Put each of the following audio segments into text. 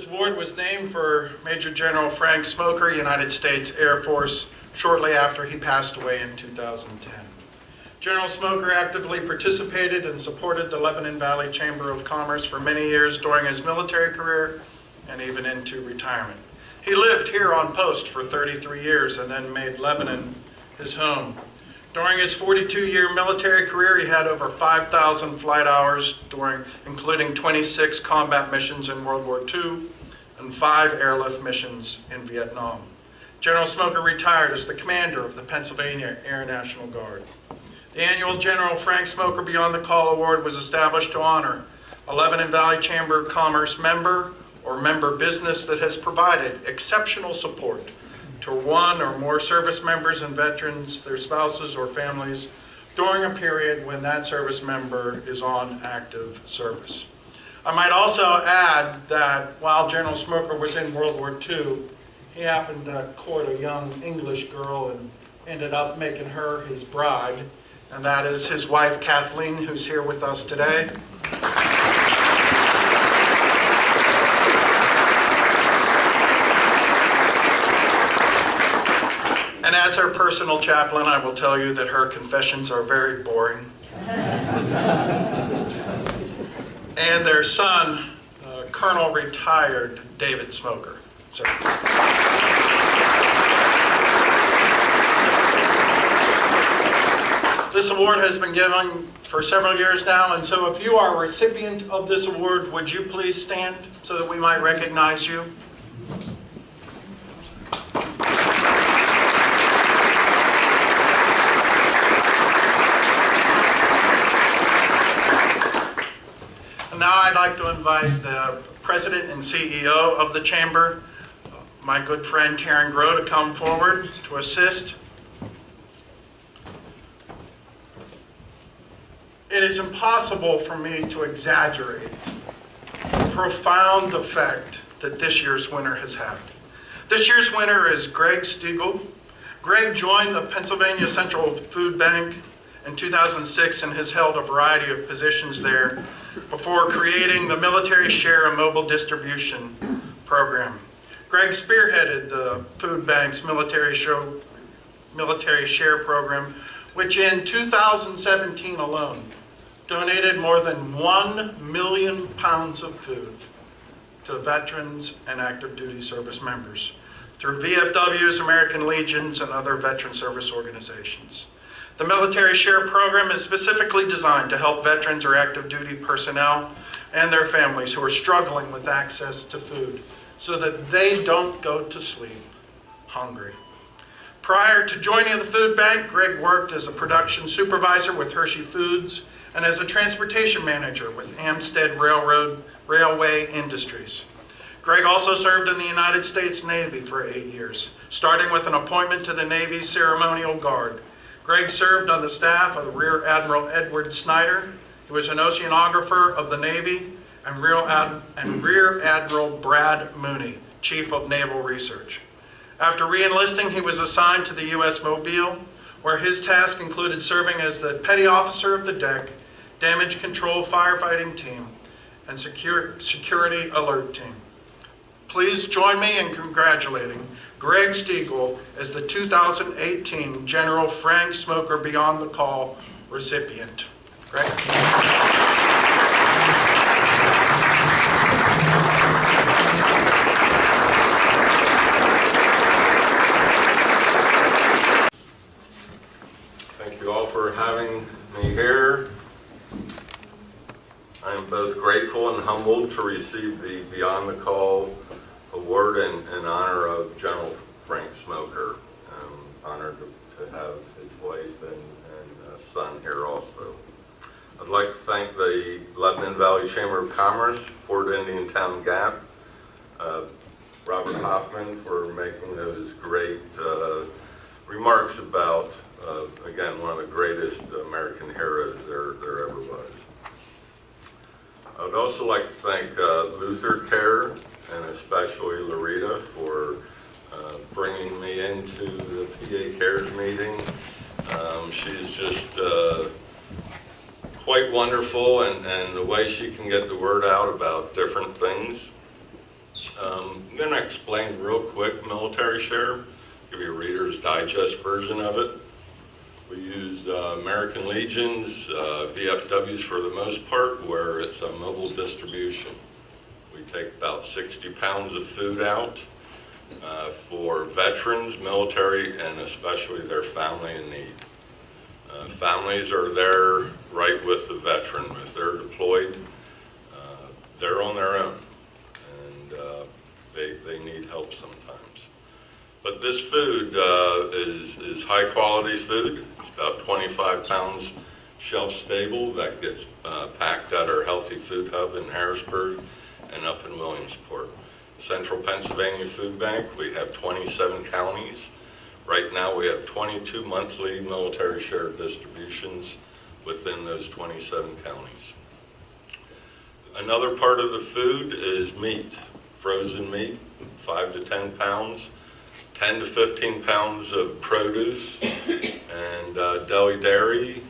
award was named for Major General Frank Smoker, United States Air Force, shortly after he passed away in 2010. General Smoker actively participated and supported the Lebanon Valley Chamber of Commerce for many years during his military career and even into retirement. He lived here on post for 33 years and then made Lebanon his home. During his 42-year military career, he had over 5,000 flight hours, including 26 combat missions in World War II and 5 airlift missions in Vietnam. General Smoker retired as the commander of the Pennsylvania Air National Guard. The annual General Frank Smoker Beyond the Call Award was established to honor a Lebanon Valley Chamber of Commerce member or member business that has provided exceptional support to one or more service members and veterans, their spouses or families, during a period when that service member is on active service. I might also add that while General Smoker was in World War II, he happened to court a young English girl and ended up making her his bride, and that is his wife Kathleen, who's here with us today. And as her personal chaplain, I will tell you that her confessions are very boring. And their son, Colonel retired David Smoker. So. This award has been given for several years now, and so if you are a recipient of this award, would you please stand so that we might recognize you? Now I'd like to invite the President and CEO of the Chamber, my good friend Karen Groh, to come forward to assist. It is impossible for me to exaggerate the profound effect that this year's winner has had. This year's winner is Greg Stegall. Greg joined the Pennsylvania Central Food Bank in 2006 and has held a variety of positions there before creating the Military Share and Mobile Distribution Program. Greg spearheaded the food bank's Military Share Program, which in 2017 alone donated more than 1 million pounds of food to veterans and active duty service members through VFWs, American Legions, and other veteran service organizations. The Military Share Program is specifically designed to help veterans or active duty personnel and their families who are struggling with access to food so that they don't go to sleep hungry. Prior to joining the food bank, Greg worked as a production supervisor with Hershey Foods and as a transportation manager with Amstead Railway Industries. Greg also served in the United States Navy for 8 years, starting with an appointment to the Navy's Ceremonial Guard. Greg served on the staff of Rear Admiral Edward Snyder. He was an oceanographer of the Navy, and Rear Admiral Brad Mooney, Chief of Naval Research. After re-enlisting, he was assigned to the U.S. Mobile, where his task included serving as the Petty Officer of the Deck, Damage Control Firefighting Team, and Security Alert Team. Please join me in congratulating Greg Stegall as the 2018 General Frank Smoker Beyond the Call recipient. Greg? Thank you all for having me here. I am both grateful and humbled to receive the Beyond the Call Award in honor of General Frank Smoker. I'm honored to have his wife and son here also. I'd like to thank the Lebanon Valley Chamber of Commerce, Fort Indian Town Gap, Robert Hoffman for making those great remarks about, again, one of the greatest American heroes there ever was. I would also like to thank Luther Care and especially Larita for bringing me into the PA Cares meeting. She's just quite wonderful, and the way she can get the word out about different things. I'm going to explain real quick military share, give you a Reader's Digest version of it. We use American Legions, VFWs for the most part, where it's a mobile distribution. We take about 60 pounds of food out for veterans, military, and especially their family in need. Families are there right with the veteran. If they're deployed, they're on their own, and they need help sometimes. But this food is high quality food. It's about 25 pounds shelf stable that gets packed at our Healthy Food Hub in Harrisburg and up in Williamsport. Central Pennsylvania Food Bank, we have 27 counties. Right now we have 22 monthly military share distributions within those 27 counties. Another part of the food is meat, frozen meat, 5 to 10 pounds, 10 to 15 pounds of produce, and deli dairy.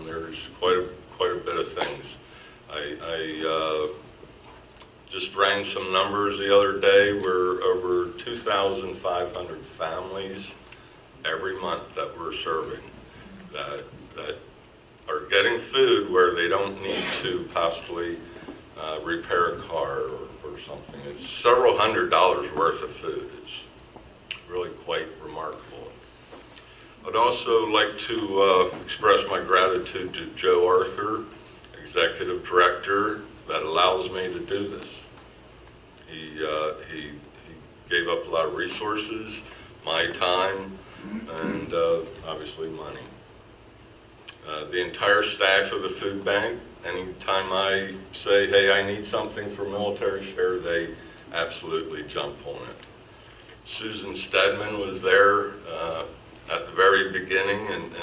There's quite a bit of things. I just ran some numbers the other day. We're over 2,500 families every month that we're serving that are getting food where they don't need to possibly repair a car or something. It's several $100s worth of food. It's really quite remarkable. I'd also like to express my gratitude to Joe Arthur, Executive Director, that allows me to do this. He gave up a lot of resources, my time, and obviously money. The entire staff of the food bank, anytime I say, hey, I need something for military share, they absolutely jump on it. Susan Stedman was there at the very beginning and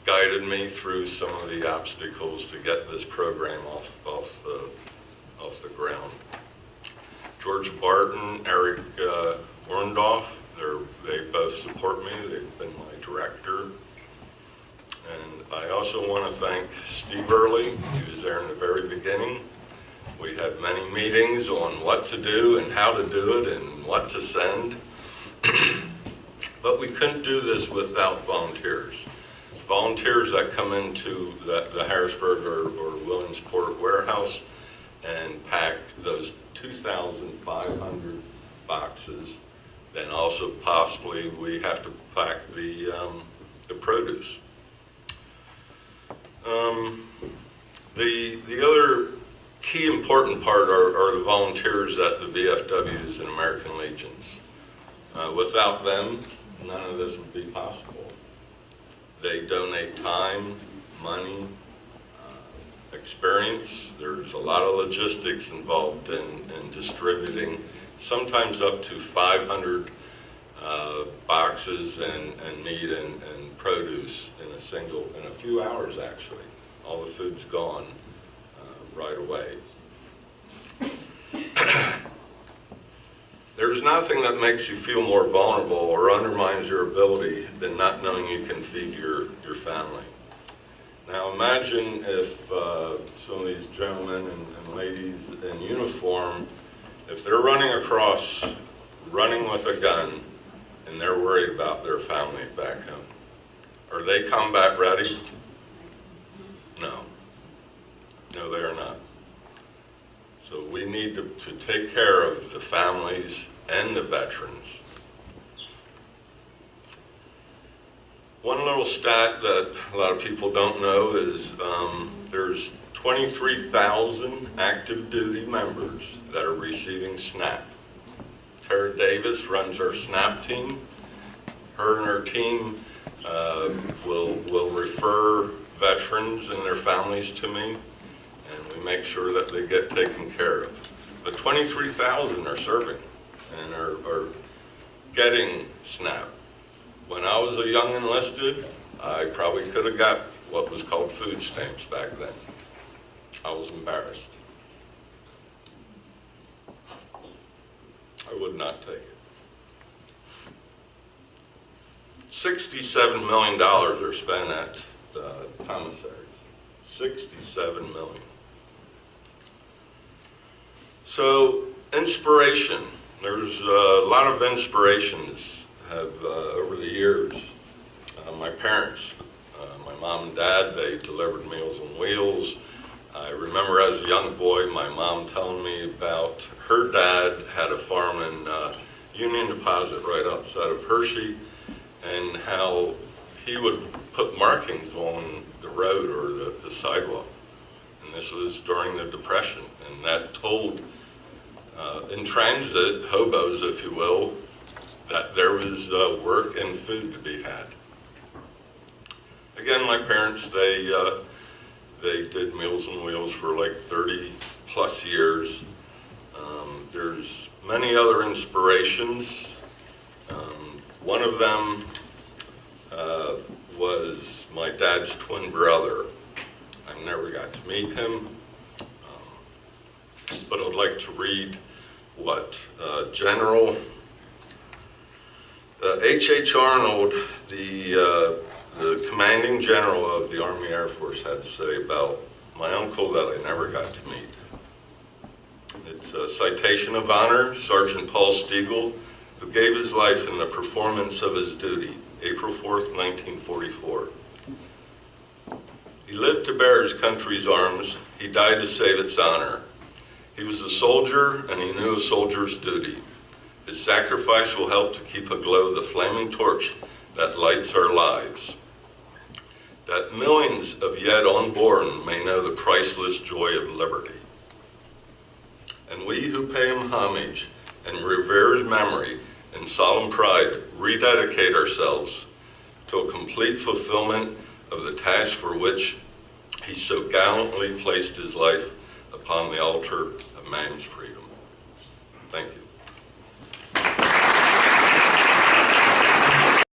guided me through some of the obstacles to get this program off the ground. George Barton, Eric Orndorff, they both support me. They've been my director. And I also want to thank Steve Early. He was there in the very beginning. We had many meetings on what to do and how to do it and what to send. But we couldn't do this without volunteers. Volunteers that come into the Harrisburg or Williamsport warehouse and pack those 2,500 boxes. Then also possibly we have to pack the produce. The other key important part are the volunteers at the VFWs and American Legions. Without them, none of this would be possible. They donate time, money, experience. There's a lot of logistics involved in distributing, sometimes up to 500 boxes and meat and produce in a few hours actually. All the food's gone right away. There's nothing that makes you feel more vulnerable or undermines your ability than not knowing you can feed your family. Now imagine if some of these gentlemen and ladies in uniform, if they're running across, running with a gun, and they're worried about their family back home. Are they combat ready? No. No, they are not. So we need to take care of the families and the veterans. One little stat that a lot of people don't know is there's 23,000 active duty members that are receiving SNAP. Tara Davis runs our SNAP team. Her and her team will refer veterans and their families to me, and we make sure that they get taken care of. But 23,000 are serving and are getting SNAP. When I was a young enlisted, I probably could have got what was called food stamps back then. I was embarrassed. I would not take it. $67 million are spent at commissaries. $67 million. So Inspiration. There's a lot of inspirations over the years. My parents, my mom and dad, they delivered Meals on Wheels. I remember as a young boy, my mom telling me about her dad had a farm in Union Deposit right outside of Hershey, and how he would put markings on the road or the sidewalk. And this was during the Depression, and that told in transit, hobos if you will, that there was work and food to be had. Again, my parents, they did Meals on Wheels for like 30 plus years. There's many other inspirations. One of them was my dad's twin brother. I never got to meet him, but I'd like to read what General H.H. Arnold, the commanding general of the Army Air Force, had to say about my uncle that I never got to meet. It's a citation of honor, Sergeant Paul Stegall, who gave his life in the performance of his duty, April 4th, 1944. He lived to bear his country's arms. He died to save its honor. He was a soldier, and he knew a soldier's duty. His sacrifice will help to keep aglow the flaming torch that lights our lives, that millions of yet unborn may know the priceless joy of liberty. And we who pay him homage and revere his memory in solemn pride rededicate ourselves to a complete fulfillment of the task for which he so gallantly placed his life upon the altar of man's freedom. Thank you.